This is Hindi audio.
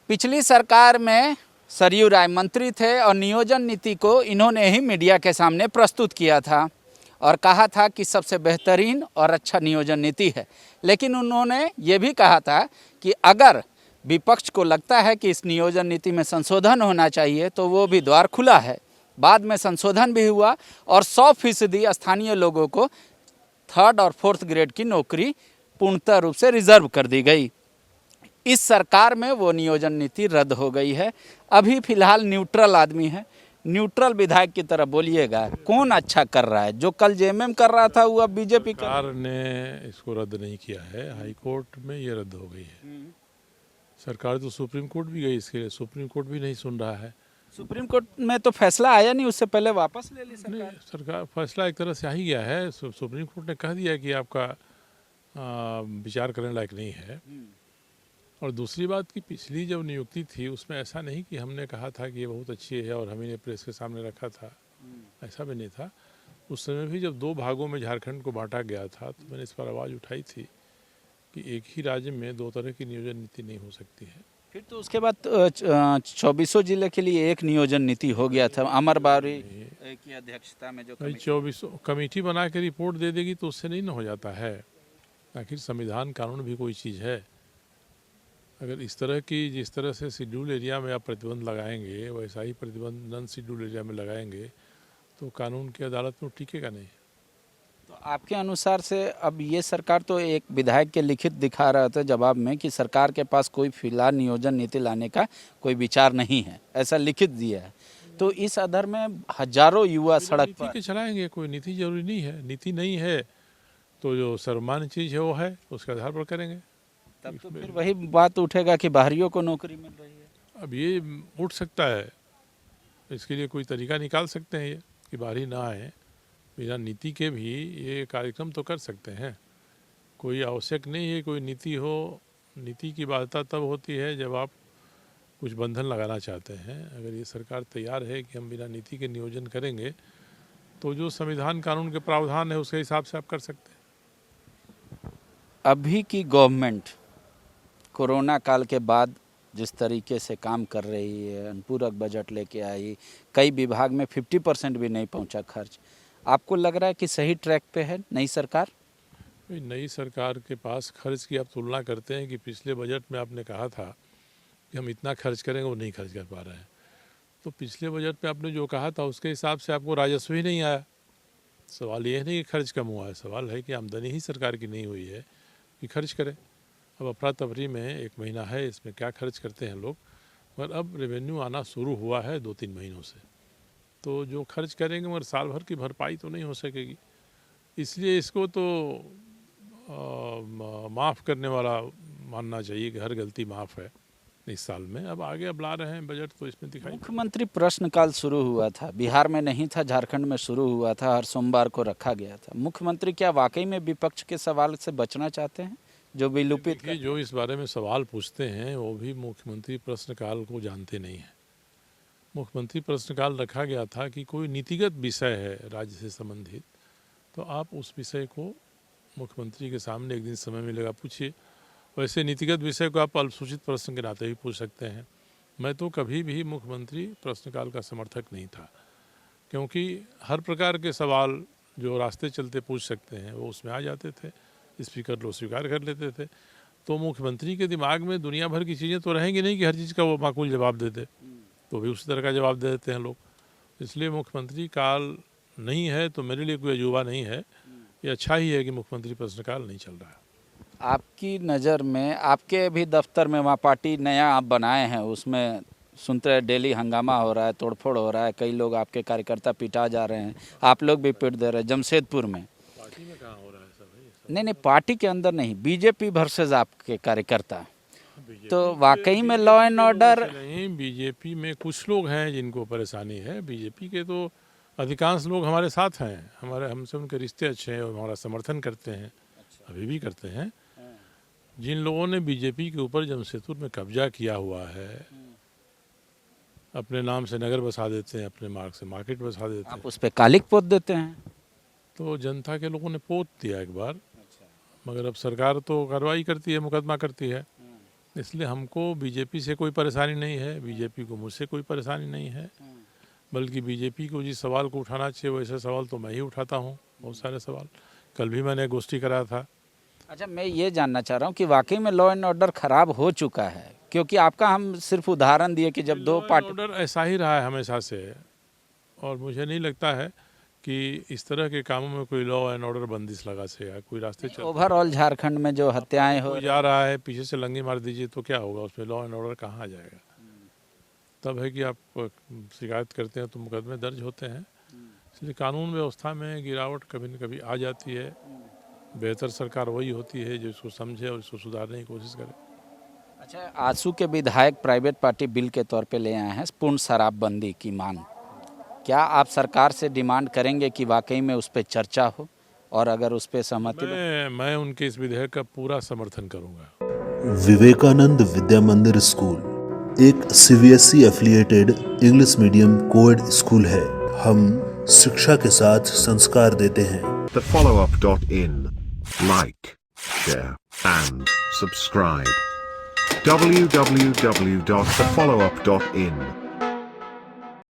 पिछली सरकार में सरयू राय मंत्री थे और नियोजन नीति को इन्होंने ही मीडिया के सामने प्रस्तुत किया था और कहा था कि सबसे बेहतरीन और अच्छा नियोजन नीति है। लेकिन उन्होंने ये भी कहा था कि अगर विपक्ष को लगता है कि इस नियोजन नीति में संशोधन होना चाहिए तो वो भी द्वार खुला है। बाद में संशोधन भी हुआ और 100% स्थानीय लोगों को 3rd और 4th ग्रेड की नौकरी पूर्णतः रूप से रिजर्व कर दी गई। इस सरकार में वो नियोजन नीति रद्द हो गई है। अभी फिलहाल न्यूट्रल आदमी है, न्यूट्रल विधायक की तरह बोलिएगा, कौन अच्छा कर रहा है? जो कल जेएमएम कर रहा था वो अब बीजेपी सरकार ने इसको रद्द नहीं किया है, हाई कोर्ट में ये रद्द हो गई है। सरकार तो सुप्रीम कोर्ट भी गई इसके लिए, सुप्रीम कोर्ट भी नहीं सुन रहा है। सुप्रीम कोर्ट में तो फैसला आया नहीं, उससे पहले वापस ले ली नहीं, सरकार। सरकार फैसला एक तरह से आ ही गया है। सुप्रीम कोर्ट ने कह दिया कि आपका विचार करने लायक नहीं है। और दूसरी बात कि पिछली जब नियुक्ति थी उसमें ऐसा नहीं कि हमने कहा था कि ये बहुत अच्छी है और हमें प्रेस के सामने रखा था, ऐसा भी नहीं था। उस समय भी जब 2 भागों में झारखंड को बांटा गया था तो मैंने इस पर आवाज़ उठाई थी कि एक ही राज्य में 2 तरह की नियोजन नीति नहीं हो सकती है। फिर तो उसके बाद 24 जिले के लिए एक नियोजन नीति हो गया था अमर बावरी की अध्यक्षता में। जो 24 कमेटी बना के रिपोर्ट दे देगी तो उससे नहीं न हो जाता है। आखिर संविधान कानून भी कोई चीज़ है। अगर इस तरह की जिस तरह से शेड्यूल एरिया में आप प्रतिबंध लगाएंगे वैसा ही प्रतिबंध नॉन शेड्यूल एरिया में लगाएंगे तो कानून की अदालत में टिकेगा नहीं। तो आपके अनुसार से अब ये सरकार तो एक विधायक के लिखित दिखा रहा था जवाब में कि सरकार के पास कोई फिलहाल नियोजन नीति लाने का कोई विचार नहीं है, ऐसा लिखित दिया है। तो इस आधार में हजारों युवा सड़क पर के चलाएंगे, कोई नीति जरूरी नहीं है। नीति नहीं है तो जो सर्वमान्य चीज़ है वो है, उसके आधार पर करेंगे। तब तो फिर वही बात उठेगा कि बाहरियों को नौकरी मिल रही है। अब ये उठ सकता है, इसके लिए कोई तरीका निकाल सकते हैं ये कि बाहरी ना आए। बिना नीति के भी ये कार्यक्रम तो कर सकते हैं। कोई आवश्यक नहीं है कोई नीति हो। नीति की बाध्यता तब होती है जब आप कुछ बंधन लगाना चाहते हैं। अगर ये सरकार तैयार है कि हम बिना नीति के नियोजन करेंगे तो जो संविधान कानून के प्रावधान है उसके हिसाब से आप कर सकते हैं। अभी की गवर्नमेंट कोरोना काल के बाद जिस तरीके से काम कर रही है, अनुपूरक बजट लेके आई, कई विभाग में 50% भी नहीं पहुंचा खर्च, आपको लग रहा है कि सही ट्रैक पे है नई सरकार? नई सरकार के पास खर्च की आप तुलना करते हैं कि पिछले बजट में आपने कहा था कि हम इतना खर्च करेंगे, वो नहीं खर्च कर पा रहे हैं। तो पिछले बजट में आपने जो कहा था उसके हिसाब से आपको राजस्व ही नहीं आया। सवाल ये नहीं कि खर्च कम हुआ है, सवाल है कि आमदनी ही सरकार की नहीं हुई है कि खर्च करें। अब अफरा तफरी में 1 महीना है, इसमें क्या खर्च करते हैं लोग, मगर अब रेवेन्यू आना शुरू हुआ है 2-3 महीनों से। तो जो खर्च करेंगे मगर साल भर की भरपाई तो नहीं हो सकेगी। इसलिए इसको तो माफ़ करने वाला मानना चाहिए कि हर गलती माफ़ है इस साल में। अब आगे अब ला रहे हैं बजट तो इसमें दिखाई। मुख्यमंत्री प्रश्नकाल शुरू हुआ था, बिहार में नहीं था, झारखंड में शुरू हुआ था, हर सोमवार को रखा गया था। मुख्यमंत्री क्या वाकई में विपक्ष के सवाल से बचना चाहते हैं जो विलुपित जो इस बारे में सवाल पूछते हैं वो भी मुख्यमंत्री प्रश्नकाल को जानते नहीं हैं। मुख्यमंत्री प्रश्नकाल रखा गया था कि कोई नीतिगत विषय है राज्य से संबंधित तो आप उस विषय को मुख्यमंत्री के सामने एक दिन समय मिलेगा पूछिए। वैसे नीतिगत विषय को आप अल्पसूचित प्रश्न के नाते भी पूछ सकते हैं। मैं तो कभी भी मुख्यमंत्री प्रश्नकाल का समर्थक नहीं था, क्योंकि हर प्रकार के सवाल जो रास्ते चलते पूछ सकते हैं वो उसमें आ जाते थे, स्पीकर लोग स्वीकार कर लेते थे। तो मुख्यमंत्री के दिमाग में दुनिया भर की चीज़ें तो रहेंगी नहीं कि हर चीज़ का वो माकूल जवाब देते, तो भी उसी तरह का जवाब दे देते हैं लोग। इसलिए मुख्यमंत्री काल नहीं है तो मेरे लिए कोई अजूबा नहीं है। ये अच्छा ही है कि मुख्यमंत्री प्रश्नकाल नहीं चल रहा है। आपकी नज़र में, आपके भी दफ्तर में वहाँ पार्टी नया आप बनाए हैं, उसमें सुनते हैं डेली हंगामा हो रहा है, तोड़फोड़ हो रहा है, कई लोग आपके कार्यकर्ता पिटा जा रहे हैं, आप लोग भी पिट दे रहे हैं जमशेदपुर में। पार्टी में कहाँ हो रहा है सब? नहीं, पार्टी के अंदर नहीं, बीजेपी वर्सेस आपके कार्यकर्ता। तो वाकई में लॉ एंड ऑर्डर नहीं, बीजेपी में कुछ लोग हैं जिनको परेशानी है। बीजेपी के तो अधिकांश लोग हमारे साथ हैं, हमसे उनके रिश्ते अच्छे हैं और हमारा समर्थन करते हैं, अभी भी करते हैं। जिन लोगों ने बीजेपी के ऊपर जमशेदपुर में कब्जा किया हुआ है, अपने नाम से नगर बसा देते हैं, अपने मार्ग से मार्केट बसा देते हैं, आप उस पर कालिक पोत देते हैं। तो जनता के लोगों ने पोत दिया एक बार, मगर अब सरकार तो कार्रवाई करती है, मुकदमा करती है। इसलिए हमको बीजेपी से कोई परेशानी नहीं है, बीजेपी को मुझसे कोई परेशानी नहीं है, बल्कि बीजेपी को जिस सवाल को उठाना चाहिए वैसे सवाल तो मैं ही उठाता हूँ, बहुत सारे सवाल। कल भी मैंने गोष्ठी कराया था। अच्छा, मैं ये जानना चाह रहा हूँ कि वाकई में लॉ एंड ऑर्डर खराब हो चुका है, क्योंकि आपका हम सिर्फ उदाहरण दिए कि जब दो पार्टी ऑर्डर ऐसा ही रहा है हमेशा से, और मुझे नहीं लगता है कि इस तरह के कामों में कोई लॉ एंड ऑर्डर बंदिश लगा से या कोई रास्ते चल ओवरऑल झारखंड में जो हत्याएं हो कोई जा रहा है पीछे से लंगी मार दीजिए तो क्या होगा, उसमें लॉ एंड ऑर्डर कहाँ आ जाएगा। तब है कि आप शिकायत करते हैं तो मुकदमे दर्ज होते हैं। इसलिए कानून व्यवस्था में गिरावट कभी न कभी आ जाती है। बेहतर सरकार वही होती है जो इसको समझे और इसको सुधारने की कोशिश करे। अच्छा, आजसू के विधायक प्राइवेट पार्टी बिल के तौर पे ले आए हैं पूर्ण शराबबंदी की मांग। क्या आप सरकार से डिमांड करेंगे कि वाकई में उस पर चर्चा हो, और अगर उस पर सहमति मैं उनके इस विधेयक का पूरा समर्थन करूंगा। विवेकानंद विद्या मंदिर स्कूल एक CBSE affiliated English medium coed school है। हम शिक्षा के साथ संस्कार देते हैं। thefollowup.in. Like, share, and subscribe. www.thefollowup.in